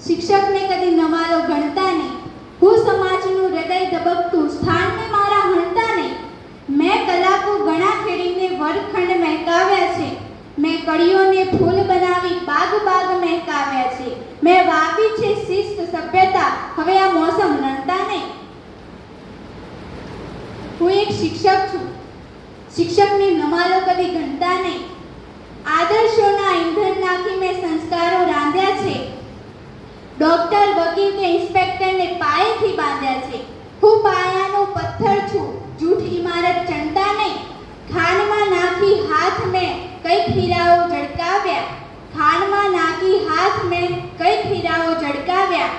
શિક્ષકને કદી નમાલો ગણતા નહીં, હું સમાજનું હૃદય ધબકતું સ્થાનને મારા હણતા નહીં. મેં કલાકો ગણા ખેડીને વર્ગખંડ મહેકાવ્યા છે, મેં કળીઓને ફૂલ બનાવી બાગ બાગ મહેકાવ્યા છે, મેં વાવી છે શિસ્ત સભ્યતા, હવે આ મોસમ રણતા નહીં. હું એક શિક્ષક છું, શિક્ષકને નમાલો કદી ગણતા નહીં. આદર્શોના ઈંધણ નાખી મેં સંસ્કારો રાંધ્યા છે, ડોક્ટર વકીલ કે ઇન્સ્પેક્ટરને પાયેથી બાંધ્યા છે. હું પાયાનો પથ્થર છું, જૂઠ ઇમારત ચણતા નહીં. ખાનમાં નાખી હાથ મેં કઈક હીરાઓ ઝળકાવ્યા, ખાનમાં નાખી હાથ મેં કઈક હીરાઓ ઝળકાવ્યા.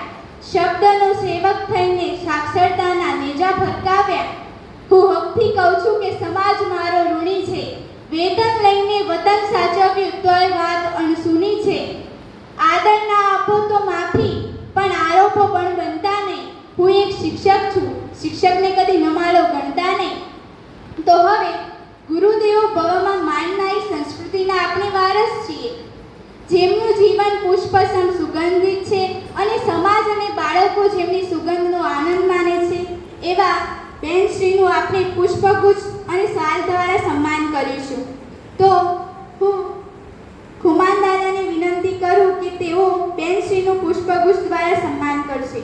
શબ્દનો સેવક થઈને સાક્ષરતાના નેજા ફરકાવ્યા. હું હકથી કહું છું કે સમાજ મારો ઋણી છે, વેતન લઈને વતન સાચવ્યું તોય વાત અણસુની છે. આદર ના આપો તો માફી, પણ આરોપો પણ બનતા નહીં. હું એક શિક્ષક છું, શિક્ષકને કદી નમાલો ગણતા નહીં. તો હવે ગુરુદેવો ભવમાં માનનારી સંસ્કૃતિના આપણે વારસ છીએ, જેમનું જીવન પુષ્પસમ સુગંધિત છે અને સમાજ અને બાળકો જેમની સુગંધનો આનંદ માને છે, એવા બેનશ્રીનું આપણે પુષ્પગુચ્છ અને શાલ દ્વારા સન્માન કરીશું. તો હું ખુમાન દાદાને વિનંતી કરું કે તેઓ બેનશ્રીનું પુષ્પગુચ્છ દ્વારા સન્માન કરશે.